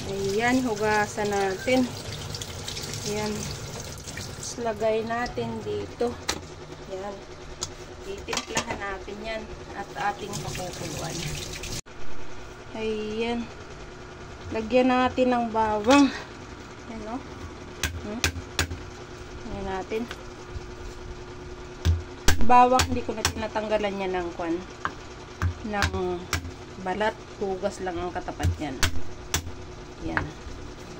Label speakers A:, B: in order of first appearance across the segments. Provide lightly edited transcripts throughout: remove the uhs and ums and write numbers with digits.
A: Ayan, hugasan natin. Ayan. Tapos lagay natin dito. Ayan. Titimplahan natin yan at ating pakukuluan. Ayan. Lagyan natin ng bawang. Ayan o. Ayan natin. Bawang, hindi ko na tinatanggalan yan ng kwan. Ng balat. Hugas lang ang katapat yan. Ayan.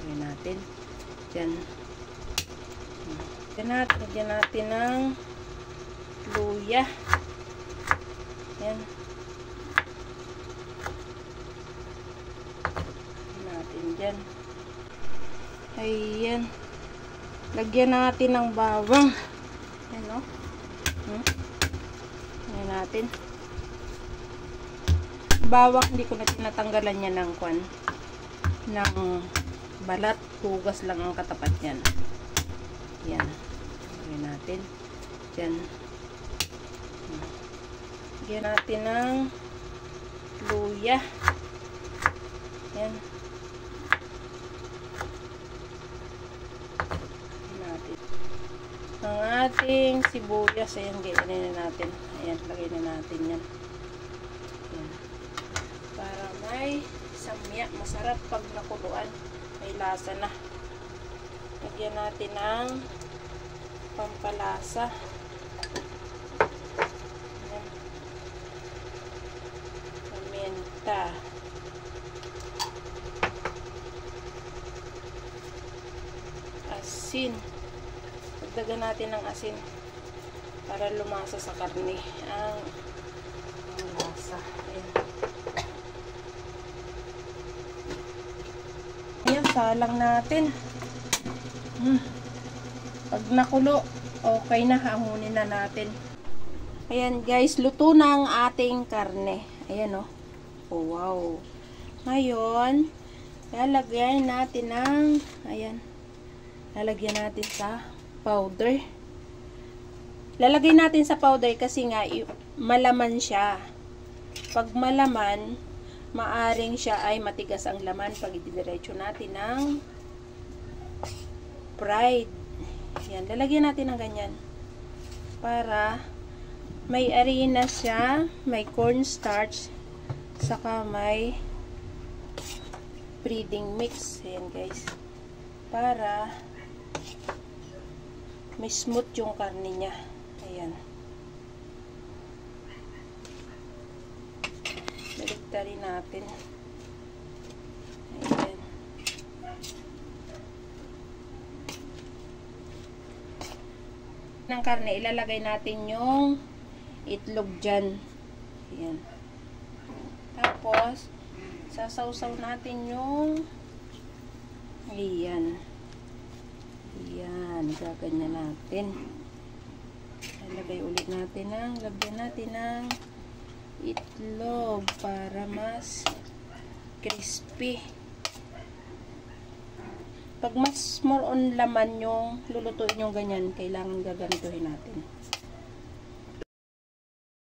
A: Lagyan natin. Ayan. Lagyan natin ng luya. Ayan. Lagyan natin dyan. Ayan. Lagyan natin ng bawang. Ayan o. Ayan natin. Bawang, hindi ko na tinatanggalan yan ng kwan. Ng balat. Hugas lang ang katapat yan. Ayan. Lagyan natin. Ayan. Lagyan natin ng luya. Ayan. Lagyan natin. Ang ating sibuyas. Ayan, ganyan na natin. Ayan, lagyan na natin yan. Ayan. Para may samya. Masarap pag nakuluan. May lasa na. Lagyan natin ng pampalasa. Ayan. Paminta. Asin. Dagdagan natin ng asin para lumasa sa karne ang lasa. Ayan. Ayan, salang natin. Pag nakulo, okay na, hangunin na natin. Ayan guys, luto na ang ating karne. Ayan o. Oh, wow. Ngayon, lalagyan natin ng, ayan, lalagyan natin sa powder. Lalagay natin sa powder kasi nga malaman siya. Pag malaman, maaring siya ay matigas ang laman pag ididiretso natin ng fried. Yan, lalagyan natin ng ganyan para may harina siya, may cornstarch, saka may breading mix. Ayan guys, para may smooth yung karne niya. Ayan. Baliktarin natin. Ayan. Ng karne, ilalagay natin yung itlog dyan. Ayan. Tapos, sasawsaw natin yung ayan. Ayan, gaganyan natin. Ilagay ulit natin lagyan natin ng itlog para mas crispy. Pag mas more on laman yung lulutuin yung ganyan, kailangan gaganituhin natin.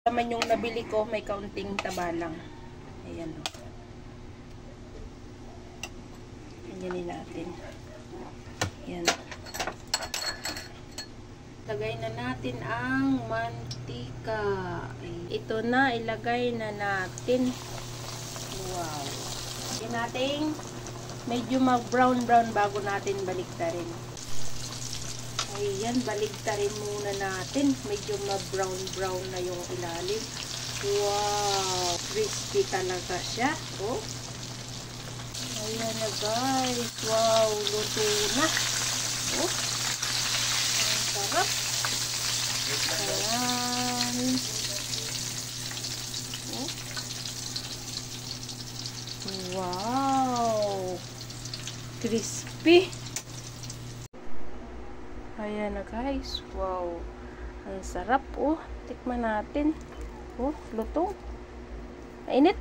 A: Laman yung nabili ko, may kaunting taba lang. Ayan o. Ganyanin natin. Ayan. Lagay na natin ang mantika. Ito na, ilagay na natin. Wow. Lagyan natin medyo mag-brown-brown bago natin baliktarin. Ayan, baliktarin muna natin. Medyo mag-brown-brown na yung ilalim. Wow! Crispy talaga siya. Oh. Ayan na guys. Wow! Luto na. Oh. Sarap. Ayan. Oh. Wow. Crispy. Ayan na guys. Wow. Ang sarap. Oh. Tikman natin. Oh. Luto. Mainit.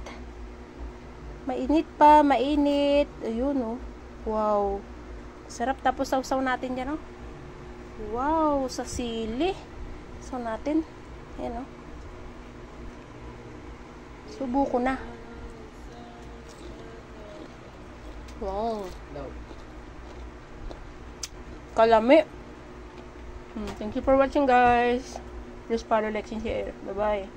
A: Mainit pa. Mainit. Ayun oh. Wow. Sarap. Tapos sausaw natin dyan oh. Wow, sa sili. So natin. Ayan o. Subo ko na. Wow. Kalami. Thank you for watching, guys. Just follow, like, and share. Bye-bye.